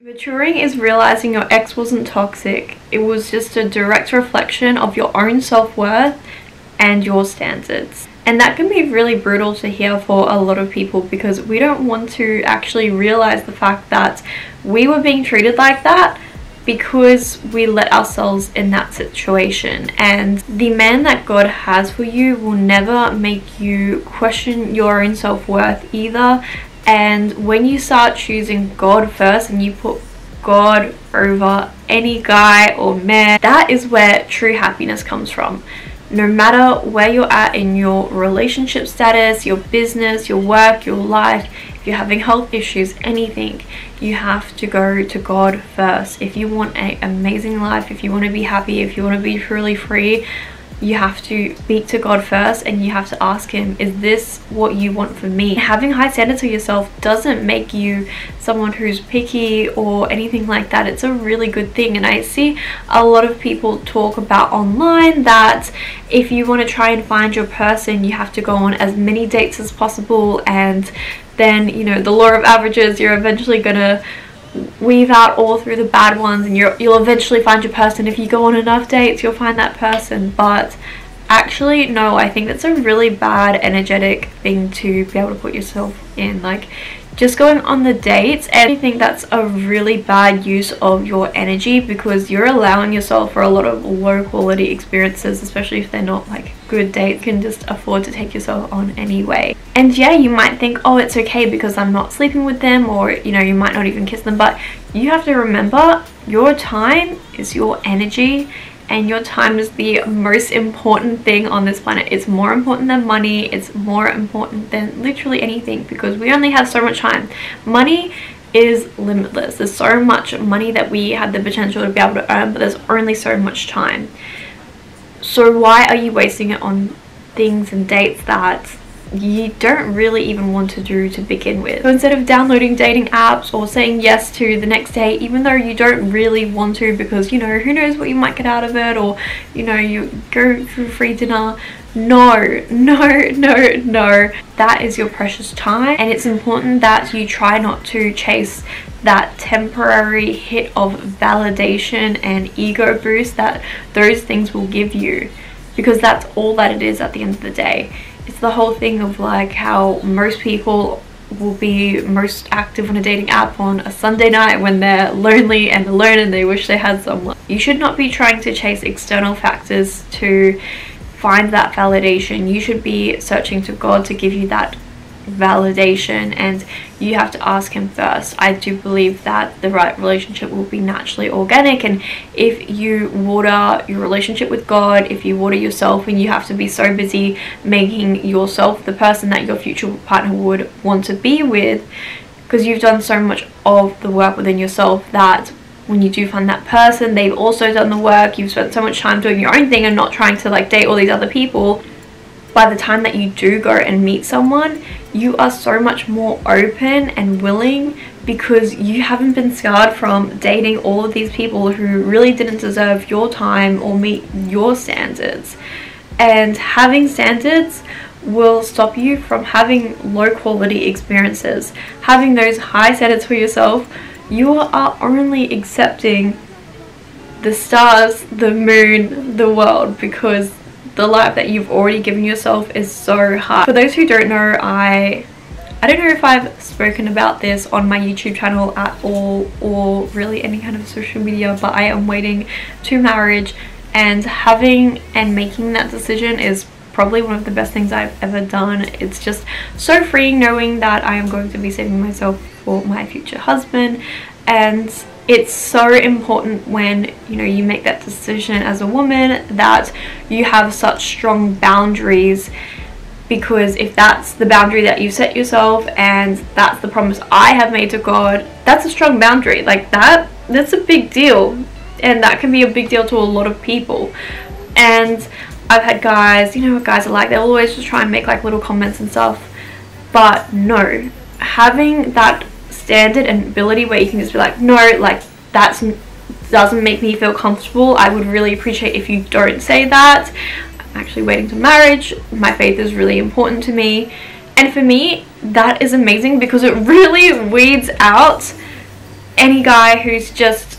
Maturing is realizing your ex wasn't toxic. It was just a direct reflection of your own self-worth and your standards. And that can be really brutal to hear for a lot of people, because we don't want to actually realize the fact that we were being treated like that because we let ourselves in that situation. And the man that God has for you will never make you question your own self-worth either. And when you start choosing God first and you put God over any guy or man, that is where true happiness comes from. No matter where you're at in your relationship status, your business, your work, your life, if you're having health issues, anything, you have to go to God first. If you want an amazing life, if you want to be happy, if you want to be truly free, you have to speak to God first, and you have to ask him, is this what you want for me? Having high standards for yourself doesn't make you someone who's picky or anything like that. It's a really good thing. And I see a lot of people talk about online that if you want to try and find your person, you have to go on as many dates as possible, and then, you know, the law of averages, you're eventually gonna weave out all through the bad ones, and you'll eventually find your person. If you go on enough dates, you'll find that person. But actually, no, I think that's a really bad energetic thing to be able to put yourself in. Like, just going on the dates, and I think that's a really bad use of your energy, because you're allowing yourself for a lot of low quality experiences, especially if they're not like good dates. You can just afford to take yourself on anyway. And yeah, you might think, oh, it's okay because I'm not sleeping with them, or, you know, you might not even kiss them, but you have to remember your time is your energy, and your time is the most important thing on this planet. It's more important than money. It's more important than literally anything, because we only have so much time. Money is limitless. There's so much money that we have the potential to be able to earn, but there's only so much time. So why are you wasting it on things and dates that you don't really even want to do to begin with? So instead of downloading dating apps or saying yes to the next date, even though you don't really want to, because, you know, who knows what you might get out of it, or, you know, you go for free dinner. No, that is your precious time, and it's important that you try not to chase that temporary hit of validation and ego boost that those things will give you, because that's all that it is at the end of the day. It's the whole thing of like how most people will be most active on a dating app on a Sunday night when they're lonely and alone and they wish they had someone. You should not be trying to chase external factors to find that validation. You should be searching to God to give you that validation, and you have to ask him first. I do believe that the right relationship will be naturally organic, and if you water your relationship with God, if you water yourself, and you have to be so busy making yourself the person that your future partner would want to be with, because you've done so much of the work within yourself, that when you do find that person, they've also done the work. You've spent so much time doing your own thing and not trying to like date all these other people. By the time that you do go and meet someone, you are so much more open and willing, because you haven't been scarred from dating all of these people who really didn't deserve your time or meet your standards. And having standards will stop you from having low quality experiences. Having those high standards for yourself, you are only accepting the stars, the moon, the world, because the life that you've already given yourself is so hard. For those who don't know, I don't know if I've spoken about this on my YouTube channel at all, or really any kind of social media, but I am waiting to marriage, and having and making that decision is probably one of the best things I've ever done. It's just so freeing knowing that I am going to be saving myself for my future husband. And it's so important when, you know, you make that decision as a woman, that you have such strong boundaries, because if that's the boundary that you set yourself and that's the promise I have made to God, that's a strong boundary. Like that's a big deal, and that can be a big deal to a lot of people. And I've had guys, you know what guys are like, they'll always just try and make like little comments and stuff, but no, having that standard and ability where you can just be like, no, like that doesn't make me feel comfortable. I would really appreciate if you don't say that. I'm actually waiting to marriage. My faith is really important to me. And for me, that is amazing, because it really weeds out any guy who's just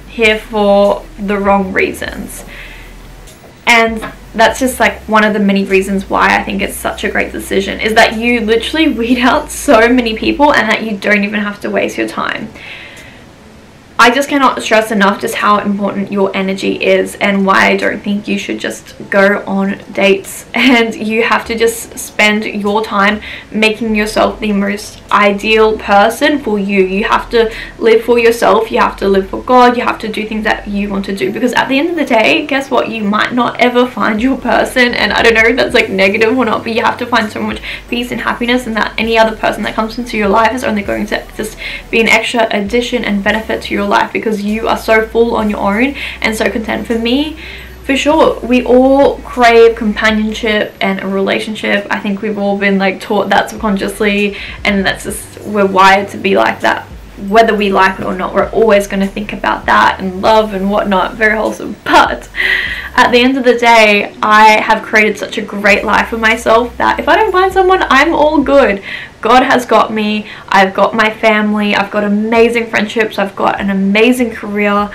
here for the wrong reasons. And that's just like one of the many reasons why I think it's such a great decision, is that you literally weed out so many people and that you don't even have to waste your time. I just cannot stress enough just how important your energy is, and why I don't think you should just go on dates and you have to just spend your time making yourself the most ideal person for you. You have to live for yourself, you have to live for God, you have to do things that you want to do, because at the end of the day, guess what, you might not ever find your person. And I don't know if that's like negative or not, but you have to find so much peace and happiness, and that any other person that comes into your life is only going to just be an extra addition and benefit to your life, because you are so full on your own and so content. For me, for sure, we all crave companionship and a relationship. I think we've all been like taught that subconsciously, and that's just, we're wired to be like that. Whether we like it or not, we're always going to think about that and love and whatnot. Very wholesome. But at the end of the day, I have created such a great life for myself that if I don't find someone, I'm all good. God has got me. I've got my family. I've got amazing friendships. I've got an amazing career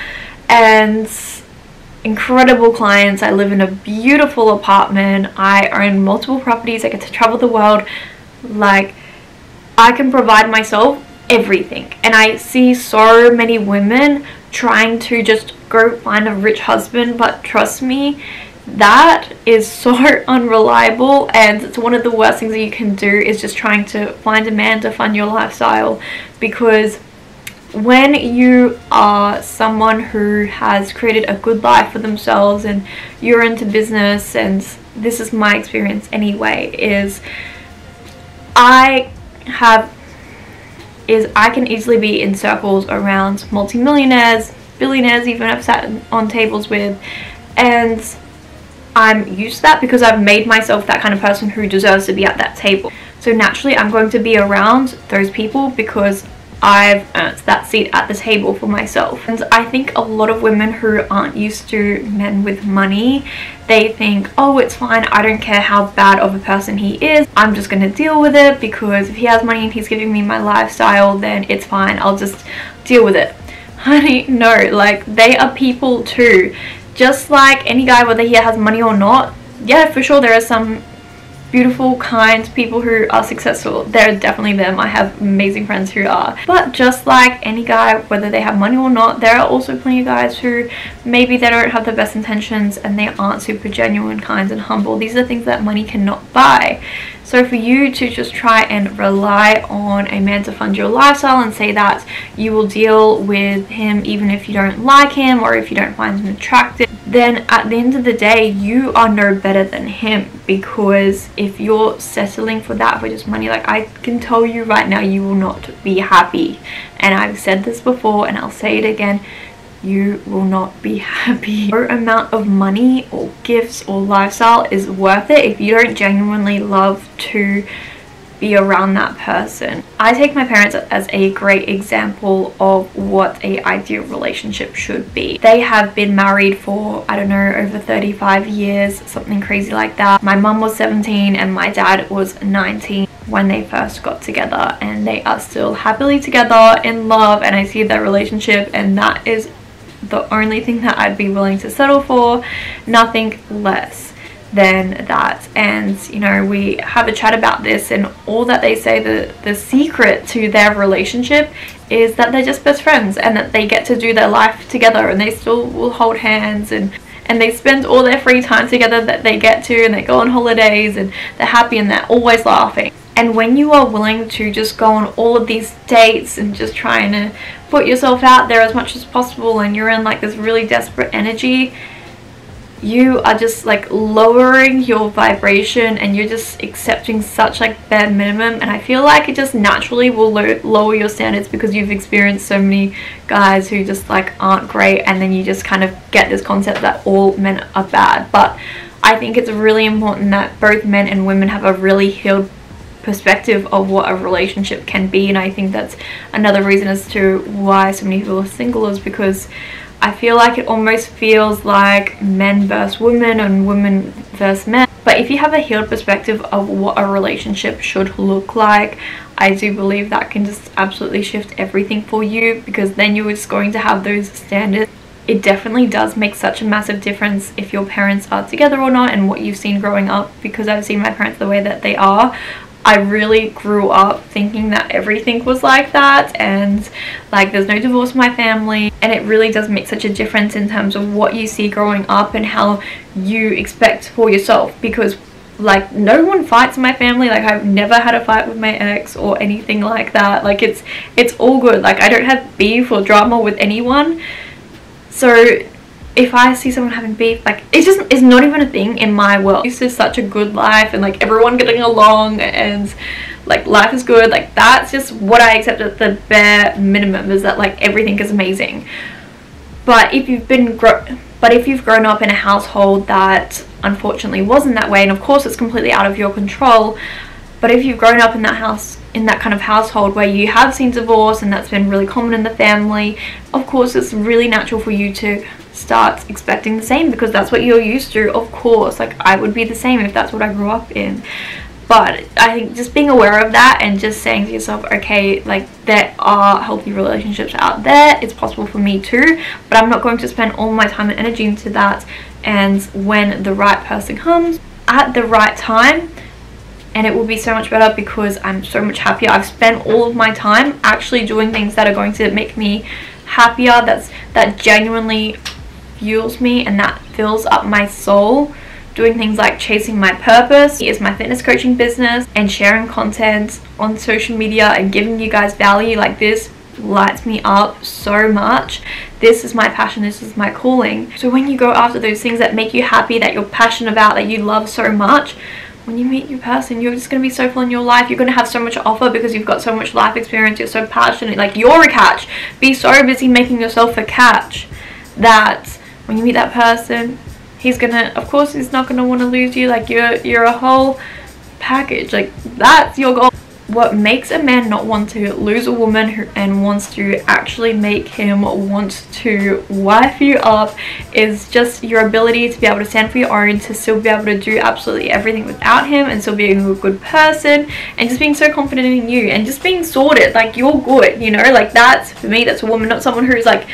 and incredible clients. I live in a beautiful apartment. I own multiple properties. I get to travel the world. Like, I can provide myself everything. And I see so many women trying to just go find a rich husband, but trust me, that is so unreliable, and it's one of the worst things that you can do, is just trying to find a man to fund your lifestyle. Because when you are someone who has created a good life for themselves and you're into business, and this is my experience anyway, is I can easily be in circles around multimillionaires, billionaires even I've sat on tables with, and I'm used to that because I've made myself that kind of person who deserves to be at that table. So naturally I'm going to be around those people because I've earned that seat at the table for myself. And I think a lot of women who aren't used to men with money, they think, oh, it's fine, I don't care how bad of a person he is, I'm just gonna deal with it, because if he has money and he's giving me my lifestyle, then it's fine, I'll just deal with it. Honey, no, like, they are people too. Just like any guy, whether he has money or not, yeah, for sure there are some beautiful, kind people who are successful. They're definitely them. I have amazing friends who are. But just like any guy, whether they have money or not, there are also plenty of guys who maybe they don't have the best intentions and they aren't super genuine, kind and humble. These are things that money cannot buy. So for you to just try and rely on a man to fund your lifestyle and say that you will deal with him even if you don't like him or if you don't find him attractive, then at the end of the day, you are no better than him. Because if you're settling for that for just money, like, I can tell you right now, you will not be happy. And I've said this before and I'll say it again, you will not be happy. No amount of money or gifts or lifestyle is worth it if you don't genuinely love to be around that person. I take my parents as a great example of what an ideal relationship should be. They have been married for, I don't know, over 35 years, something crazy like that. My mum was 17 and my dad was 19 when they first got together, and they are still happily together in love, and I see their relationship, and that is the only thing that I'd be willing to settle for, nothing less than that. And you know, we have a chat about this, and all that they say, the secret to their relationship is that they're just best friends and that they get to do their life together, and they still will hold hands, and they spend all their free time together that they get to, and they go on holidays, and they're happy and they're always laughing. And when you are willing to just go on all of these dates and just trying to put yourself out there as much as possible, and you're in like this really desperate energy, you are just like lowering your vibration, and you're just accepting such like bare minimum. And I feel like it just naturally will lower your standards, because you've experienced so many guys who just like aren't great, and then you just kind of get this concept that all men are bad. But I think it's really important that both men and women have a really healed perspective of what a relationship can be. And I think that's another reason as to why so many people are single, is because I feel like it almost feels like men versus women and women versus men. But if you have a healed perspective of what a relationship should look like, I do believe that can just absolutely shift everything for you, because then you're just going to have those standards. It definitely does make such a massive difference if your parents are together or not, and what you've seen growing up. Because I've seen my parents the way that they are, I really grew up thinking that everything was like that, and like there's no divorce in my family, and it really does make such a difference in terms of what you see growing up and how you expect for yourself. Because like no one fights in my family, like I've never had a fight with my ex or anything like that. Like it's all good. Like I don't have beef or drama with anyone. So if I see someone having beef, like it's not even a thing in my world. This is such a good life, and like everyone getting along, and like life is good. Like that's just what I accept at the bare minimum, is that like everything is amazing. But if you've grown up in a household that unfortunately wasn't that way, and of course it's completely out of your control, but if you've grown up in that kind of household where you have seen divorce and that's been really common in the family, of course it's really natural for you to start expecting the same, because that's what you're used to. Of course, like I would be the same if that's what I grew up in. But I think just being aware of that and just saying to yourself, okay, like there are healthy relationships out there, it's possible for me too, but I'm not going to spend all my time and energy into that. And when the right person comes at the right time, and it will be so much better because I'm so much happier. I've spent all of my time actually doing things that are going to make me happier, that genuinely fuels me and that fills up my soul. Doing things like chasing my purpose is my fitness coaching business, and sharing content on social media and giving you guys value like this lights me up so much. This is my passion, this is my calling. So when you go after those things that make you happy, that you're passionate about, that you love so much, when you meet your person, you're just going to be so full in your life. You're going to have so much to offer because you've got so much life experience. You're so passionate, like you're a catch. Be so busy making yourself a catch that when you meet that person, he's gonna, of course he's not gonna want to lose you. Like you're a whole package. Like that's your goal. What makes a man not want to lose a woman and wants to actually make him want to wife you up is just your ability to be able to stand for your own, to still be able to do absolutely everything without him, and still being a good person, and just being so confident in you, and just being sorted, like you're good, you know. Like that's, for me, that's a woman, not someone who's like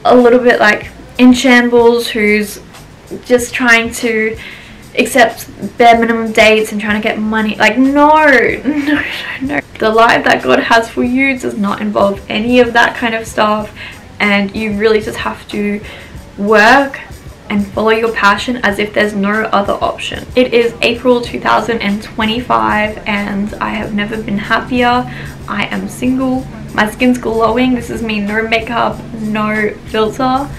a little bit like in shambles, who's just trying to accept bare minimum dates and trying to get money. Like no. The life that God has for you does not involve any of that kind of stuff, and you really just have to work and follow your passion as if there's no other option. It is April 2025 and I have never been happier. I am single, my skin's glowing. This is me, no makeup, no filter.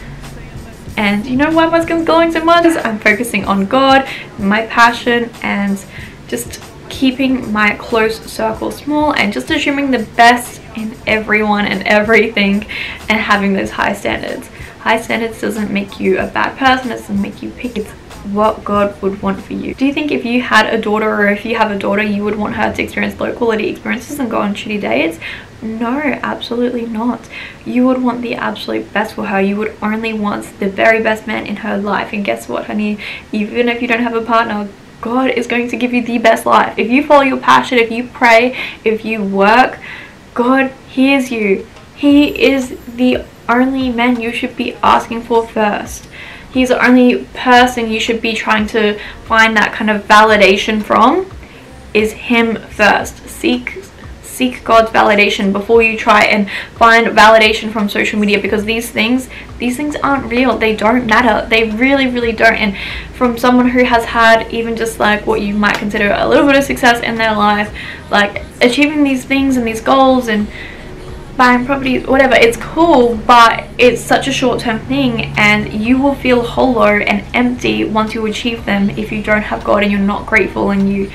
And you know why my skin's glowing so much? I'm focusing on God, my passion, and just keeping my close circle small, and just assuming the best in everyone and everything, and having those high standards. High standards doesn't make you a bad person, it doesn't make you picky. It's what God would want for you. Do you think if you had a daughter, or if you have a daughter, you would want her to experience low quality experiences and go on shitty dates? No, absolutely not. You would want the absolute best for her. You would only want the very best man in her life. And guess what, honey? Even if you don't have a partner, God is going to give you the best life. If you follow your passion, if you pray, if you work, God hears you. He is the only man you should be asking for first. He's the only person you should be trying to find that kind of validation from, is him first. Seek God's validation before you try and find validation from social media, because these things aren't real. They don't matter. They really don't. And from someone who has had even just like what you might consider a little bit of success in their life, like achieving these things and these goals and buying properties, whatever, it's cool, but it's such a short-term thing, and you will feel hollow and empty once you achieve them if you don't have God and you're not grateful and you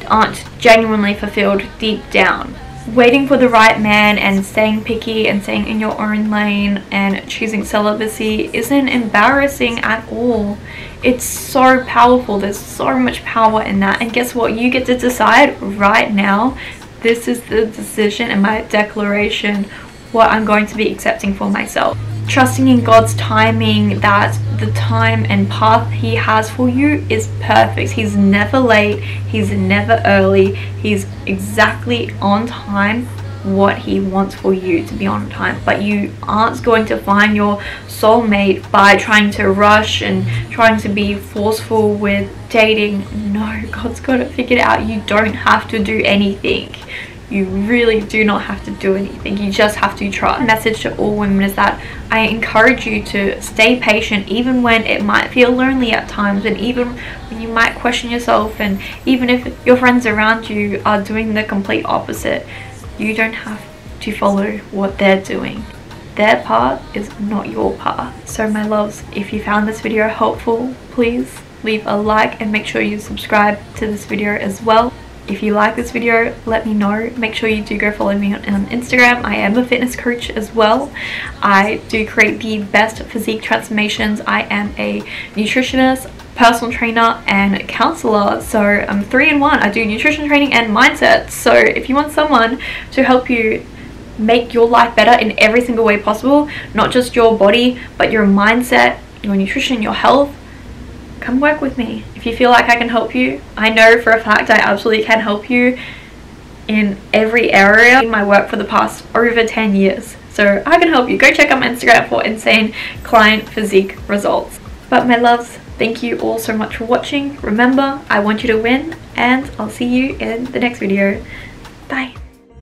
aren't genuinely fulfilled deep down. Waiting for the right man and staying picky and staying in your own lane and choosing celibacy isn't embarrassing at all. It's so powerful. There's so much power in that. And guess what? You get to decide right now. This is the decision and my declaration, what I'm going to be accepting for myself. trusting in God's timing, that the time and path He has for you is perfect. He's never late, He's never early, He's exactly on time what He wants for you to be on time. But you aren't going to find your soulmate by trying to rush and trying to be forceful with dating. No, God's got it figured out. You don't have to do anything. You really do not have to do anything. You just have to try. The message to all women is that I encourage you to stay patient, even when it might feel lonely at times, and even when you might question yourself, and even if your friends around you are doing the complete opposite. You don't have to follow what they're doing. Their path is not your path. So my loves, if you found this video helpful, please leave a like and make sure you subscribe to this video as well. If you like this video, let me know. Make sure you do go follow me on Instagram. I am a fitness coach as well. I do create the best physique transformations. I am a nutritionist, personal trainer and counselor, so I'm 3-in-1. I do nutrition training and mindset. So if you want someone to help you make your life better in every single way possible, not just your body but your mindset, your nutrition, your health, come work with me. If you feel like I can help you, I know for a fact I absolutely can help you in every area. In my work for the past over 10 years, so I can help you. Go check out my Instagram for insane client physique results. But my loves, thank you all so much for watching. Remember, I want you to win, and I'll see you in the next video. Bye.